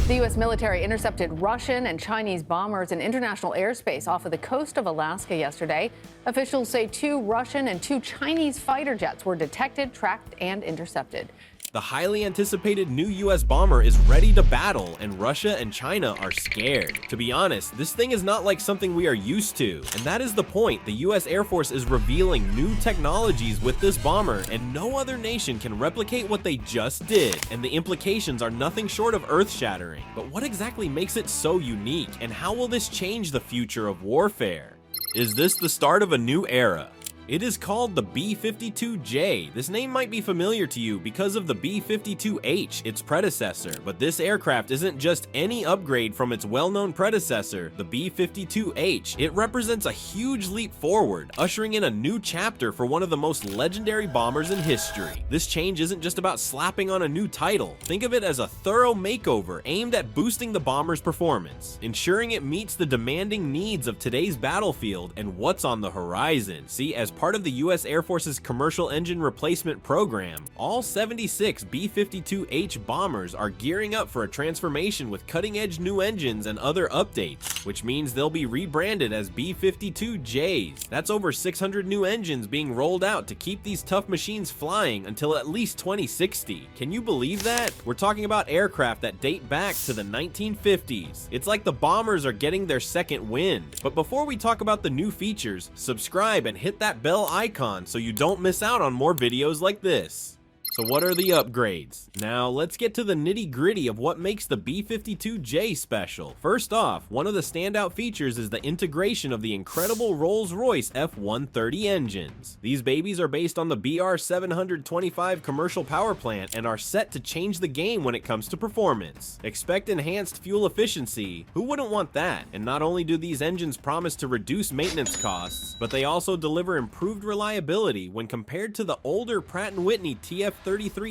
The U.S. military intercepted Russian and Chinese bombers in international airspace off of the coast of Alaska yesterday. Officials say 2 Russian and 2 Chinese fighter jets were detected, tracked, and intercepted. The highly anticipated new US bomber is ready to battle, and Russia and China are scared. To be honest, this thing is not like something we are used to, and that is the point. The US Air Force is revealing new technologies with this bomber, and no other nation can replicate what they just did, and the implications are nothing short of earth-shattering. But what exactly makes it so unique, and how will this change the future of warfare? Is this the start of a new era? It is called the B-52J. This name might be familiar to you because of the B-52H, its predecessor, but this aircraft isn't just any upgrade from its well-known predecessor, the B-52H. It represents a huge leap forward, ushering in a new chapter for one of the most legendary bombers in history. This change isn't just about slapping on a new title. Think of it as a thorough makeover aimed at boosting the bomber's performance, ensuring it meets the demanding needs of today's battlefield and what's on the horizon. See, as part of the US Air Force's commercial engine replacement program, all 76 B-52H bombers are gearing up for a transformation with cutting-edge new engines and other updates, which means they'll be rebranded as B-52Js. That's over 600 new engines being rolled out to keep these tough machines flying until at least 2060. Can you believe that? We're talking about aircraft that date back to the 1950s. It's like the bombers are getting their second wind. But before we talk about the new features, subscribe and hit that bell icon so you don't miss out on more videos like this. So what are the upgrades? Now let's get to the nitty-gritty of what makes the B-52J special. First off, one of the standout features is the integration of the incredible Rolls-Royce F-130 engines. These babies are based on the BR-725 commercial power plant and are set to change the game when it comes to performance. Expect enhanced fuel efficiency. Who wouldn't want that? And not only do these engines promise to reduce maintenance costs, but they also deliver improved reliability when compared to the older Pratt & Whitney TF-33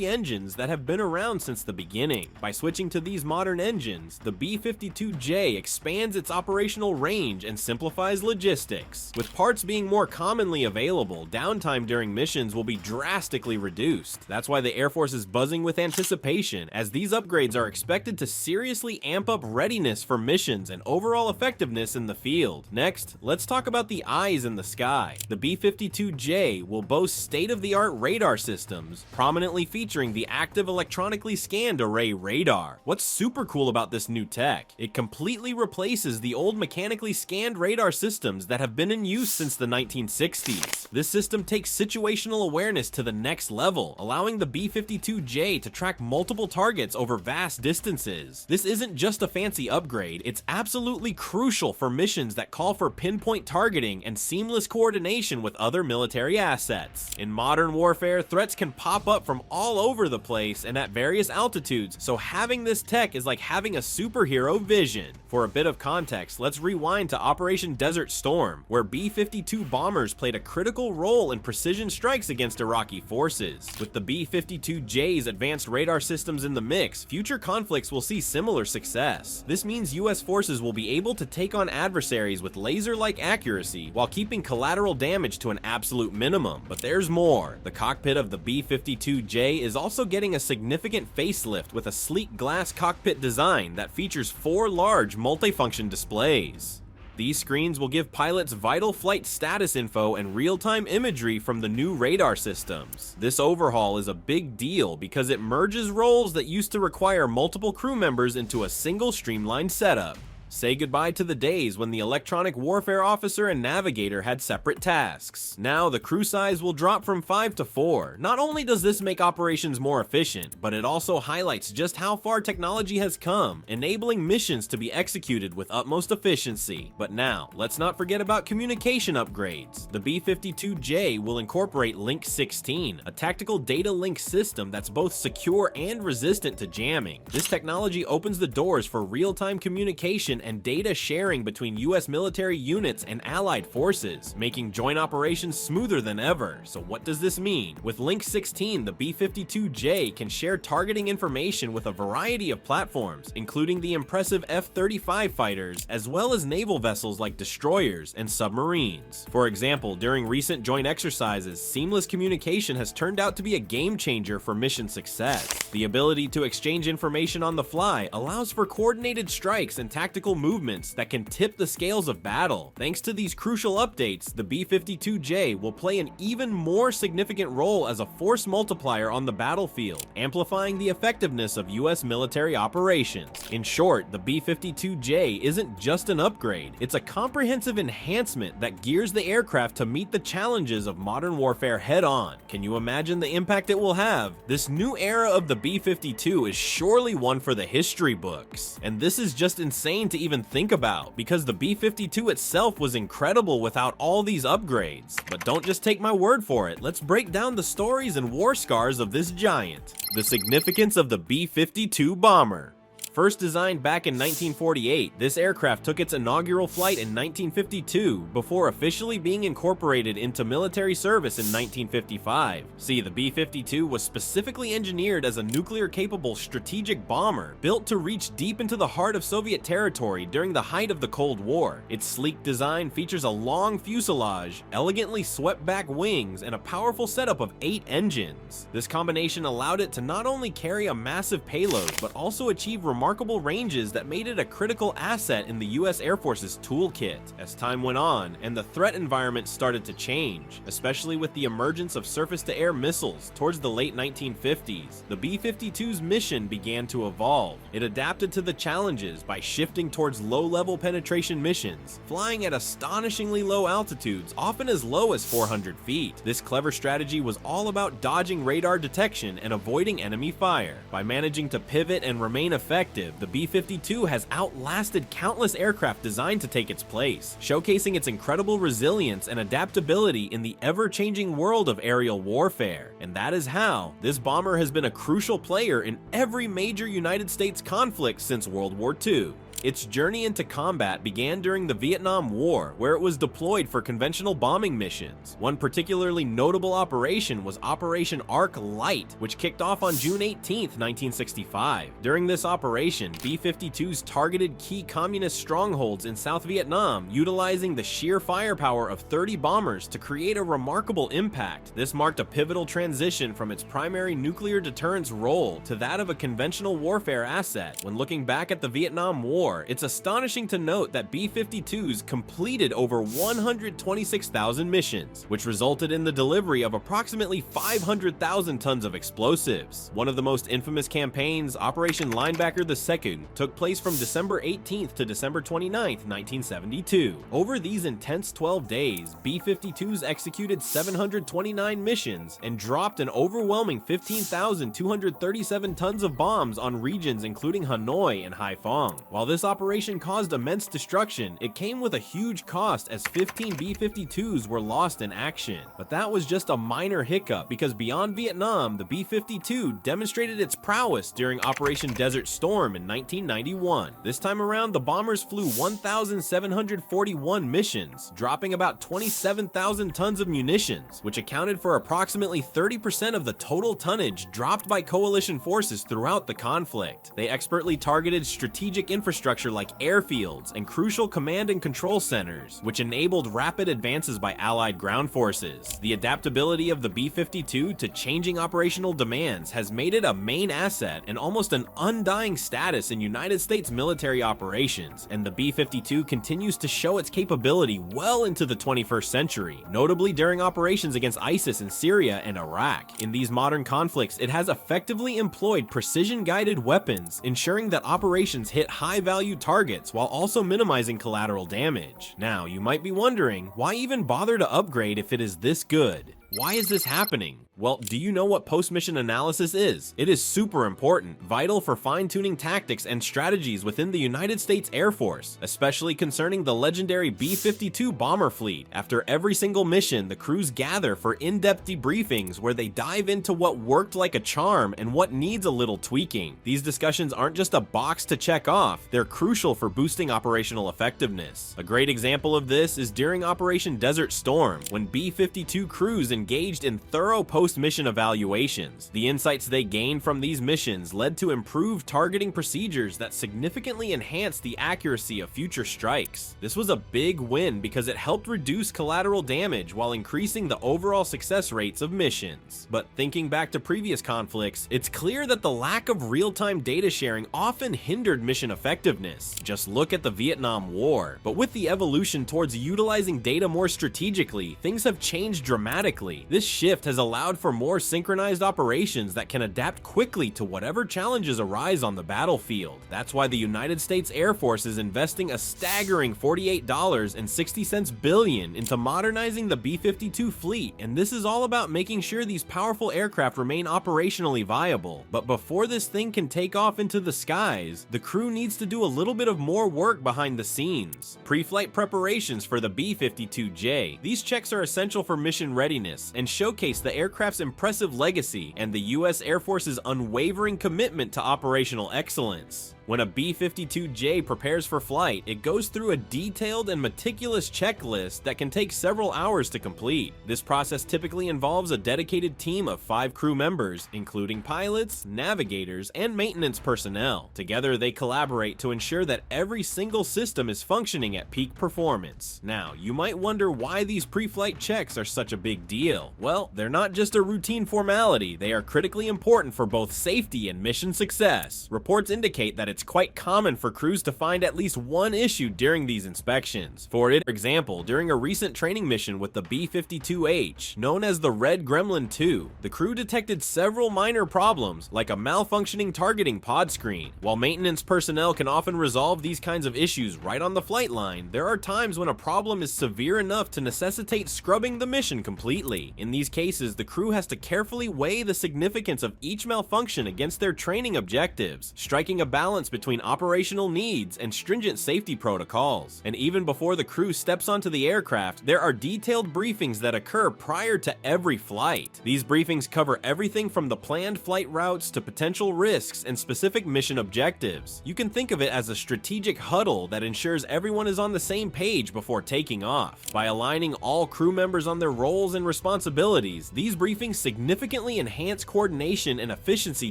engines that have been around since the beginning. By switching to these modern engines, the B-52J expands its operational range and simplifies logistics. With parts being more commonly available, downtime during missions will be drastically reduced. That's why the Air Force is buzzing with anticipation, as these upgrades are expected to seriously amp up readiness for missions and overall effectiveness in the field. Next, let's talk about the eyes in the sky. The B-52J will boast state-of-the-art radar systems, prominently featuring the active electronically scanned array radar. What's super cool about this new tech? It completely replaces the old mechanically scanned radar systems that have been in use since the 1960s. This system takes situational awareness to the next level, allowing the B-52J to track multiple targets over vast distances. This isn't just a fancy upgrade, it's absolutely crucial for missions that call for pinpoint targeting and seamless coordination with other military assets. In modern warfare, threats can pop up from all over the place and at various altitudes, so having this tech is like having a superhero vision. For a bit of context, let's rewind to Operation Desert Storm, where B-52 bombers played a critical role in precision strikes against Iraqi forces. With the B-52J's advanced radar systems in the mix, future conflicts will see similar success. This means US forces will be able to take on adversaries with laser-like accuracy while keeping collateral damage to an absolute minimum. But there's more. The cockpit of the B-52J is also getting a significant facelift with a sleek glass cockpit design that features 4 large multifunction displays. These screens will give pilots vital flight status info and real-time imagery from the new radar systems. This overhaul is a big deal because it merges roles that used to require multiple crew members into a single streamlined setup. Say goodbye to the days when the electronic warfare officer and navigator had separate tasks. Now the crew size will drop from 5 to 4. Not only does this make operations more efficient, but it also highlights just how far technology has come, enabling missions to be executed with utmost efficiency. But now, let's not forget about communication upgrades. The B-52J will incorporate Link 16, a tactical data link system that's both secure and resistant to jamming. This technology opens the doors for real-time communication and data sharing between US military units and allied forces, making joint operations smoother than ever. So what does this mean? With Link 16, the B-52J can share targeting information with a variety of platforms, including the impressive F-35 fighters, as well as naval vessels like destroyers and submarines. For example, during recent joint exercises, seamless communication has turned out to be a game changer for mission success. The ability to exchange information on the fly allows for coordinated strikes and tactical movements that can tip the scales of battle. Thanks to these crucial updates, the B-52J will play an even more significant role as a force multiplier on the battlefield, amplifying the effectiveness of US military operations. In short, the B-52J isn't just an upgrade, it's a comprehensive enhancement that gears the aircraft to meet the challenges of modern warfare head-on. Can you imagine the impact it will have? This new era of the B-52 is surely one for the history books. And this is just insane to even think about, because the B-52 itself was incredible without all these upgrades. But don't just take my word for it, let's break down the stories and war scars of this giant. The significance of the B-52 bomber. First designed back in 1948, this aircraft took its inaugural flight in 1952 before officially being incorporated into military service in 1955. See, the B-52 was specifically engineered as a nuclear-capable strategic bomber built to reach deep into the heart of Soviet territory during the height of the Cold War. Its sleek design features a long fuselage, elegantly swept-back wings, and a powerful setup of 8 engines. This combination allowed it to not only carry a massive payload, but also achieve remarkable ranges that made it a critical asset in the US Air Force's toolkit. As time went on, and the threat environment started to change, especially with the emergence of surface-to-air missiles towards the late 1950s, the B-52's mission began to evolve. It adapted to the challenges by shifting towards low-level penetration missions, flying at astonishingly low altitudes, often as low as 400 feet. This clever strategy was all about dodging radar detection and avoiding enemy fire. By managing to pivot and remain effective, the B-52 has outlasted countless aircraft designed to take its place, showcasing its incredible resilience and adaptability in the ever-changing world of aerial warfare. And that is how this bomber has been a crucial player in every major United States conflict since World War II. Its journey into combat began during the Vietnam War, where it was deployed for conventional bombing missions. One particularly notable operation was Operation Arc Light, which kicked off on June 18, 1965. During this operation, B-52s targeted key communist strongholds in South Vietnam, utilizing the sheer firepower of 30 bombers to create a remarkable impact. This marked a pivotal transition from its primary nuclear deterrence role to that of a conventional warfare asset. When looking back at the Vietnam War, it's astonishing to note that B-52s completed over 126,000 missions, which resulted in the delivery of approximately 500,000 tons of explosives. One of the most infamous campaigns, Operation Linebacker II, took place from December 18th to December 29th, 1972. Over these intense 12 days, B-52s executed 729 missions and dropped an overwhelming 15,237 tons of bombs on regions including Hanoi and Haiphong. While this operation caused immense destruction, it came with a huge cost as 15 B-52s were lost in action. But that was just a minor hiccup, because beyond Vietnam, the B-52 demonstrated its prowess during Operation Desert Storm in 1991. This time around, the bombers flew 1,741 missions, dropping about 27,000 tons of munitions, which accounted for approximately 30% of the total tonnage dropped by coalition forces throughout the conflict. They expertly targeted strategic infrastructure like airfields and crucial command and control centers, which enabled rapid advances by Allied ground forces. The adaptability of the B-52 to changing operational demands has made it a main asset and almost an undying status in United States military operations, and the B-52 continues to show its capability well into the 21st century, notably during operations against ISIS in Syria and Iraq. In these modern conflicts, it has effectively employed precision-guided weapons, ensuring that operations hit high-value targets while also minimizing collateral damage. Now, you might be wondering, why even bother to upgrade if it is this good? Why is this happening? Well, do you know what post-mission analysis is? It is super important, vital for fine-tuning tactics and strategies within the United States Air Force, especially concerning the legendary B-52 bomber fleet. After every single mission, the crews gather for in-depth debriefings where they dive into what worked like a charm and what needs a little tweaking. These discussions aren't just a box to check off, they're crucial for boosting operational effectiveness. A great example of this is during Operation Desert Storm, when B-52 crews engaged in thorough post-mission evaluations. The insights they gained from these missions led to improved targeting procedures that significantly enhanced the accuracy of future strikes. This was a big win because it helped reduce collateral damage while increasing the overall success rates of missions. But thinking back to previous conflicts, it's clear that the lack of real-time data sharing often hindered mission effectiveness. Just look at the Vietnam War. But with the evolution towards utilizing data more strategically, things have changed dramatically. This shift has allowed for more synchronized operations that can adapt quickly to whatever challenges arise on the battlefield. That's why the United States Air Force is investing a staggering $48.60 billion into modernizing the B-52 fleet, and this is all about making sure these powerful aircraft remain operationally viable. But before this thing can take off into the skies, the crew needs to do a little bit of more work behind the scenes. Pre-flight preparations for the B-52J. These checks are essential for mission readiness and showcase the aircraft's impressive legacy and the U.S. Air Force's unwavering commitment to operational excellence. When a B-52J prepares for flight, it goes through a detailed and meticulous checklist that can take several hours to complete. This process typically involves a dedicated team of 5 crew members, including pilots, navigators, and maintenance personnel. Together, they collaborate to ensure that every single system is functioning at peak performance. Now, you might wonder why these pre-flight checks are such a big deal. Well, they're not just a routine formality, they are critically important for both safety and mission success. Reports indicate that it's quite common for crews to find at least one issue during these inspections. For example, during a recent training mission with the B-52H, known as the Red Gremlin 2, the crew detected several minor problems, like a malfunctioning targeting pod screen. While maintenance personnel can often resolve these kinds of issues right on the flight line, there are times when a problem is severe enough to necessitate scrubbing the mission completely. In these cases, the crew has to carefully weigh the significance of each malfunction against their training objectives, striking a balance between operational needs and stringent safety protocols. And even before the crew steps onto the aircraft, there are detailed briefings that occur prior to every flight. These briefings cover everything from the planned flight routes to potential risks and specific mission objectives. You can think of it as a strategic huddle that ensures everyone is on the same page before taking off. By aligning all crew members on their roles and responsibilities, these briefings significantly enhance coordination and efficiency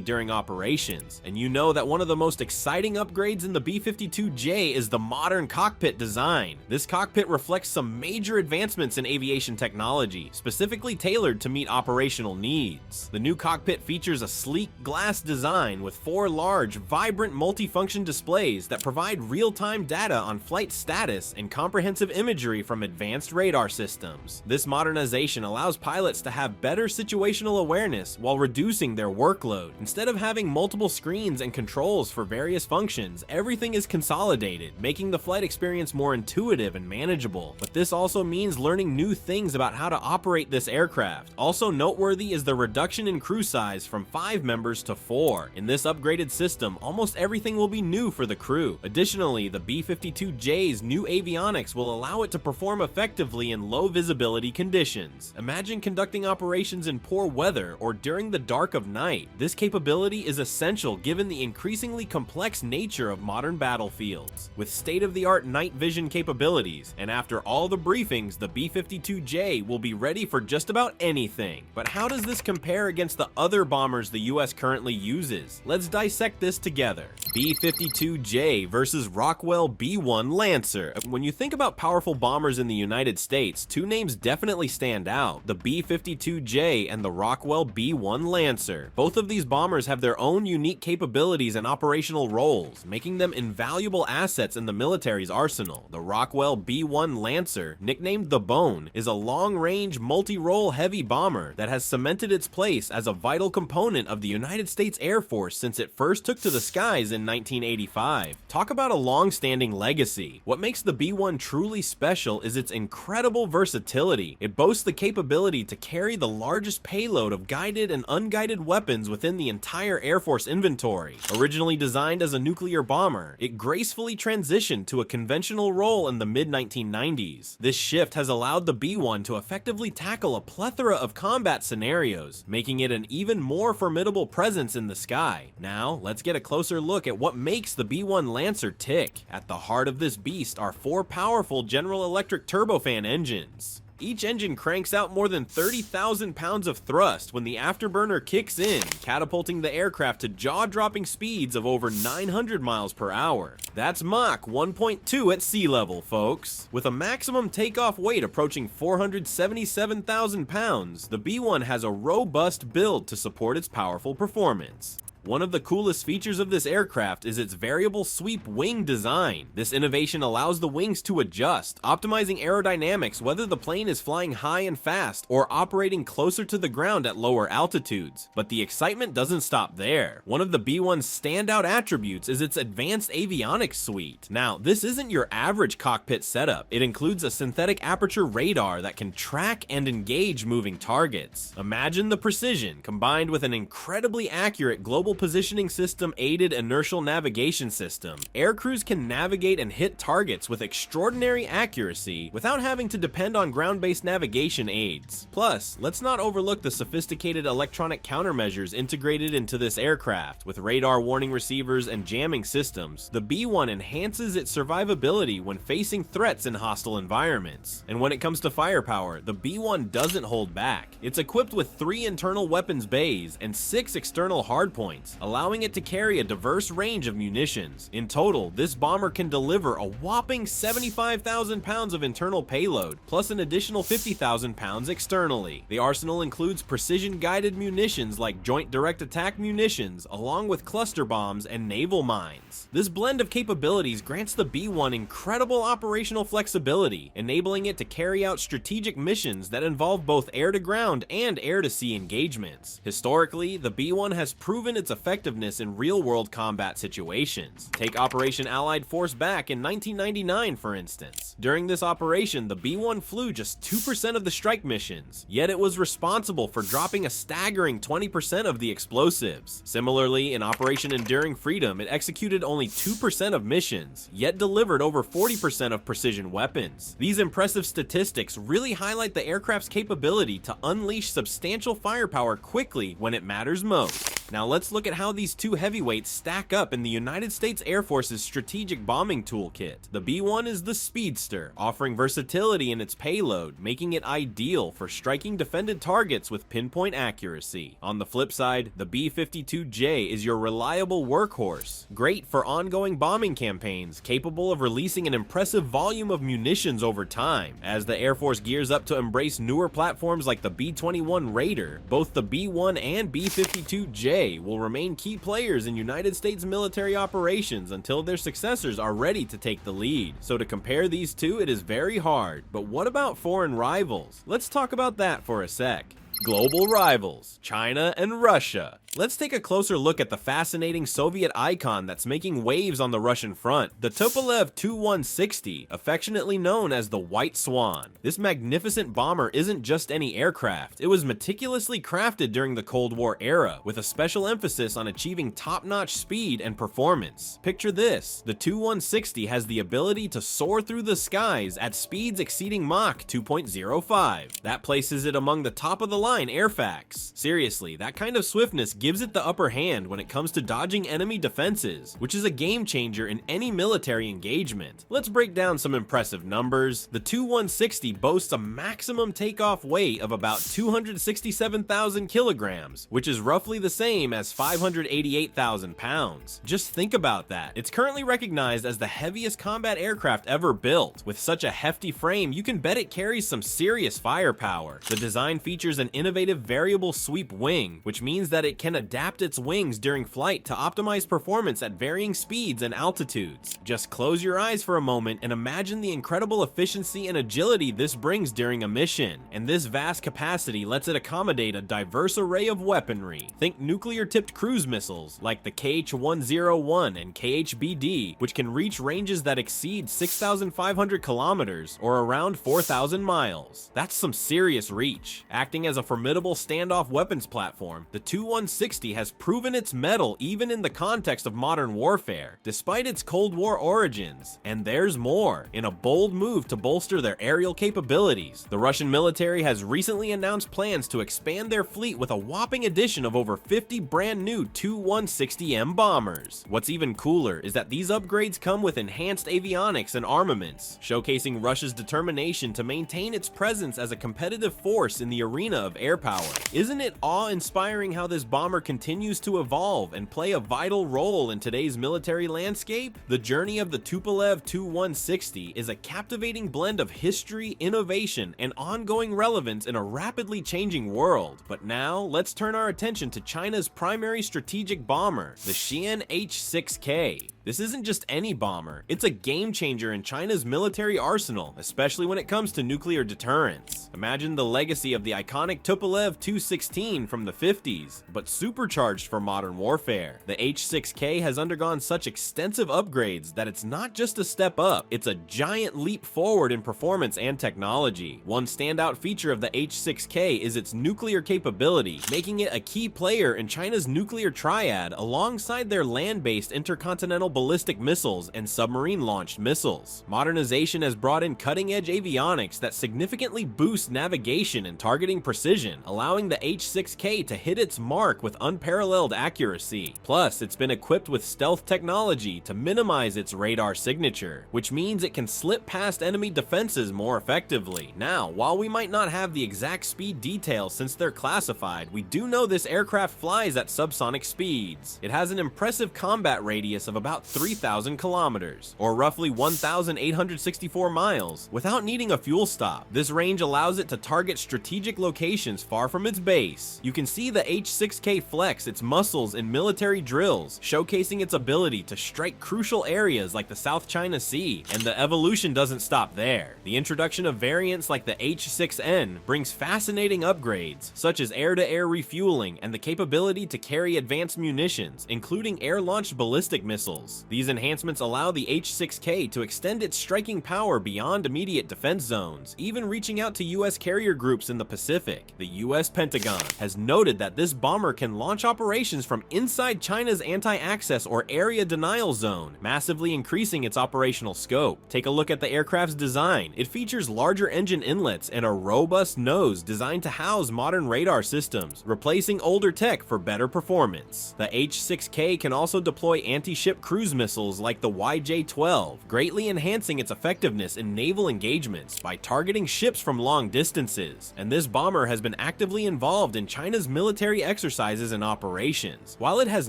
during operations. And you know that one of the most exciting upgrades in the B-52J is the modern cockpit design. This cockpit reflects some major advancements in aviation technology, specifically tailored to meet operational needs. The new cockpit features a sleek glass design with 4 large, vibrant multifunction displays that provide real-time data on flight status and comprehensive imagery from advanced radar systems. This modernization allows pilots to have better situational awareness while reducing their workload. Instead of having multiple screens and controls for various functions, everything is consolidated, making the flight experience more intuitive and manageable. But this also means learning new things about how to operate this aircraft. Also noteworthy is the reduction in crew size from 5 members to 4. In this upgraded system, almost everything will be new for the crew. Additionally, the B-52J's new avionics will allow it to perform effectively in low visibility conditions. Imagine conducting operations in poor weather or during the dark of night. This capability is essential given the increasingly complex nature of modern battlefields. With state-of-the-art night vision capabilities, and after all the briefings, the B-52J will be ready for just about anything. But how does this compare against the other bombers the US currently uses? Let's dissect this together. B-52J versus Rockwell B-1 Lancer. When you think about powerful bombers in the United States, 2 names definitely stand out: the B-52J and the Rockwell B-1 Lancer. Both of these bombers have their own unique capabilities and operational rolls, making them invaluable assets in the military's arsenal. The Rockwell B-1 Lancer, nicknamed the Bone, is a long-range, multi-role heavy bomber that has cemented its place as a vital component of the United States Air Force since it first took to the skies in 1985. Talk about a long-standing legacy. What makes the B-1 truly special is its incredible versatility. It boasts the capability to carry the largest payload of guided and unguided weapons within the entire Air Force inventory. Originally designed as a nuclear bomber, it gracefully transitioned to a conventional role in the mid-1990s. This shift has allowed the B-1 to effectively tackle a plethora of combat scenarios, making it an even more formidable presence in the sky. Now, let's get a closer look at what makes the B-1 Lancer tick. At the heart of this beast are 4 powerful General Electric turbofan engines. Each engine cranks out more than 30,000 pounds of thrust when the afterburner kicks in, catapulting the aircraft to jaw-dropping speeds of over 900 miles per hour. That's Mach 1.2 at sea level, folks. With a maximum takeoff weight approaching 477,000 pounds, the B-1 has a robust build to support its powerful performance. One of the coolest features of this aircraft is its variable sweep wing design. This innovation allows the wings to adjust, optimizing aerodynamics whether the plane is flying high and fast or operating closer to the ground at lower altitudes. But the excitement doesn't stop there. One of the B-1's standout attributes is its advanced avionics suite. Now, this isn't your average cockpit setup. It includes a synthetic aperture radar that can track and engage moving targets. Imagine the precision combined with an incredibly accurate global positioning system aided inertial navigation system. Aircrews can navigate and hit targets with extraordinary accuracy without having to depend on ground-based navigation aids. Plus, let's not overlook the sophisticated electronic countermeasures integrated into this aircraft. With radar warning receivers and jamming systems, the B-1 enhances its survivability when facing threats in hostile environments. And when it comes to firepower, the B-1 doesn't hold back. It's equipped with 3 internal weapons bays and 6 external hardpoints, allowing it to carry a diverse range of munitions. In total, this bomber can deliver a whopping 75,000 pounds of internal payload, plus an additional 50,000 pounds externally. The arsenal includes precision-guided munitions like Joint Direct Attack munitions, along with cluster bombs and naval mines. This blend of capabilities grants the B-1 incredible operational flexibility, enabling it to carry out strategic missions that involve both air-to-ground and air-to-sea engagements. Historically, the B-1 has proven its effectiveness in real-world combat situations. Take Operation Allied Force Back in 1999, for instance. During this operation, the B-1 flew just 2% of the strike missions, yet it was responsible for dropping a staggering 20% of the explosives. Similarly, in Operation Enduring Freedom, it executed only 2% of missions, yet delivered over 40% of precision weapons. These impressive statistics really highlight the aircraft's capability to unleash substantial firepower quickly when it matters most. Now let's look at how these two heavyweights stack up in the United States Air Force's strategic bombing toolkit. The B-1 is the speedster, offering versatility in its payload, making it ideal for striking defended targets with pinpoint accuracy. On the flip side, the B-52J is your reliable workhorse, great for ongoing bombing campaigns, capable of releasing an impressive volume of munitions over time. As the Air Force gears up to embrace newer platforms like the B-21 Raider, both the B-1 and B-52J will remain key players in United States military operations until their successors are ready to take the lead. So to compare these two, it is very hard. But what about foreign rivals? Let's talk about that for a sec. Global rivals, China and Russia. Let's take a closer look at the fascinating Soviet icon that's making waves on the Russian front, the Tupolev Tu-160, affectionately known as the White Swan. This magnificent bomber isn't just any aircraft. It was meticulously crafted during the Cold War era, with a special emphasis on achieving top-notch speed and performance. Picture this, the Tu-160 has the ability to soar through the skies at speeds exceeding Mach 2.05. That places it among the top-of-the-line airfacts. Seriously, that kind of swiftness gives it the upper hand when it comes to dodging enemy defenses, which is a game changer in any military engagement. Let's break down some impressive numbers. The Tu-160 boasts a maximum takeoff weight of about 267,000 kilograms, which is roughly the same as 588,000 pounds. Just think about that. It's currently recognized as the heaviest combat aircraft ever built. With such a hefty frame, you can bet it carries some serious firepower. The design features an innovative variable sweep wing, which means that it can can adapt its wings during flight to optimize performance at varying speeds and altitudes. Just close your eyes for a moment and imagine the incredible efficiency and agility this brings during a mission, and this vast capacity lets it accommodate a diverse array of weaponry. Think nuclear-tipped cruise missiles like the KH-101 and KH-BD, which can reach ranges that exceed 6,500 kilometers or around 4,000 miles. That's some serious reach. Acting as a formidable standoff weapons platform, the Tu-160 has proven its mettle even in the context of modern warfare, despite its Cold War origins. And there's more. In a bold move to bolster their aerial capabilities, the Russian military has recently announced plans to expand their fleet with a whopping addition of over 50 brand new Tu-160M bombers. What's even cooler is that these upgrades come with enhanced avionics and armaments, showcasing Russia's determination to maintain its presence as a competitive force in the arena of air power. Isn't it awe-inspiring how this bomber continues to evolve and play a vital role in today's military landscape? The journey of the Tupolev Tu-160 is a captivating blend of history, innovation, and ongoing relevance in a rapidly changing world. But now, let's turn our attention to China's primary strategic bomber, the Xi'an H-6K. This isn't just any bomber, it's a game changer in China's military arsenal, especially when it comes to nuclear deterrence. Imagine the legacy of the iconic Tupolev Tu-16 from the 50s, but supercharged for modern warfare. The H-6K has undergone such extensive upgrades that it's not just a step up, it's a giant leap forward in performance and technology. One standout feature of the H-6K is its nuclear capability, making it a key player in China's nuclear triad alongside their land-based intercontinental ballistic missiles and submarine-launched missiles. Modernization has brought in cutting-edge avionics that significantly boost navigation and targeting precision, allowing the H-6K to hit its mark with unparalleled accuracy. Plus, it's been equipped with stealth technology to minimize its radar signature, which means it can slip past enemy defenses more effectively. Now, while we might not have the exact speed details since they're classified, we do know this aircraft flies at subsonic speeds. It has an impressive combat radius of about 3,000 kilometers, or roughly 1,864 miles, without needing a fuel stop. This range allows it to target strategic locations far from its base. You can see the H-6K flex its muscles in military drills, showcasing its ability to strike crucial areas like the South China Sea. And the evolution doesn't stop there. The introduction of variants like the H-6N brings fascinating upgrades, such as air-to-air refueling and the capability to carry advanced munitions, including air-launched ballistic missiles. These enhancements allow the H-6K to extend its striking power beyond immediate defense zones, even reaching out to U.S. carrier groups in the Pacific. The U.S. Pentagon has noted that this bomber can launch operations from inside China's anti-access or area denial zone, massively increasing its operational scope. Take a look at the aircraft's design. It features larger engine inlets and a robust nose designed to house modern radar systems, replacing older tech for better performance. The H-6K can also deploy anti-ship cruise missiles like the YJ-12, greatly enhancing its effectiveness in naval engagements by targeting ships from long distances. And this bomber has been actively involved in China's military exercises and operations. While it has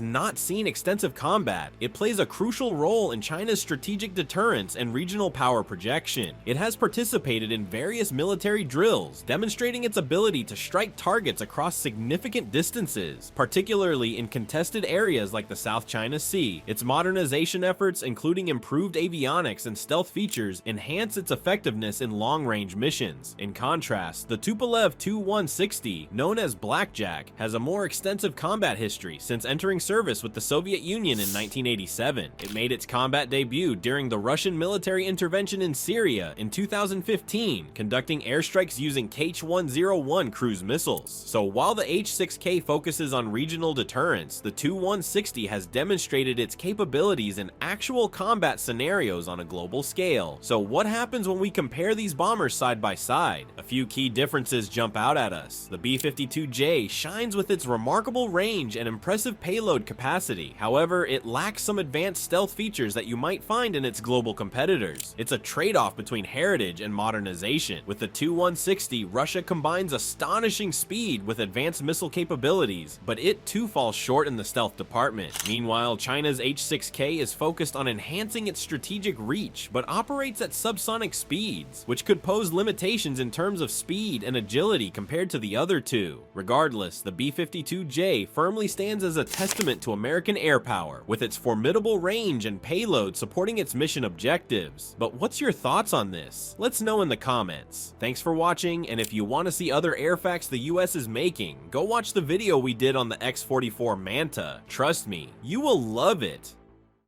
not seen extensive combat, it plays a crucial role in China's strategic deterrence and regional power projection. It has participated in various military drills, demonstrating its ability to strike targets across significant distances, particularly in contested areas like the South China Sea. Its modernization efforts, including improved avionics and stealth features, enhance its effectiveness in long-range missions. In contrast, the Tupolev Tu-160, known as Blackjack, has a more extensive combat history since entering service with the Soviet Union in 1987. It made its combat debut during the Russian military intervention in Syria in 2015, conducting airstrikes using KH-101 cruise missiles. So while the H-6K focuses on regional deterrence, the Tu-160 has demonstrated its capabilities in actual combat scenarios on a global scale. So what happens when we compare these bombers side by side? A few key differences jump out at us. The B-52J shines with its remarkable range and impressive payload capacity. However, it lacks some advanced stealth features that you might find in its global competitors. It's a trade-off between heritage and modernization. With the Tu-160, Russia combines astonishing speed with advanced missile capabilities, but it too falls short in the stealth department. Meanwhile, China's H-6K B-6K is focused on enhancing its strategic reach, but operates at subsonic speeds, which could pose limitations in terms of speed and agility compared to the other two. Regardless, the B-52J firmly stands as a testament to American air power, with its formidable range and payload supporting its mission objectives. But what's your thoughts on this? Let's know in the comments. Thanks for watching, and if you want to see other air facts the US is making, go watch the video we did on the X-44 Manta. Trust me, you will love it.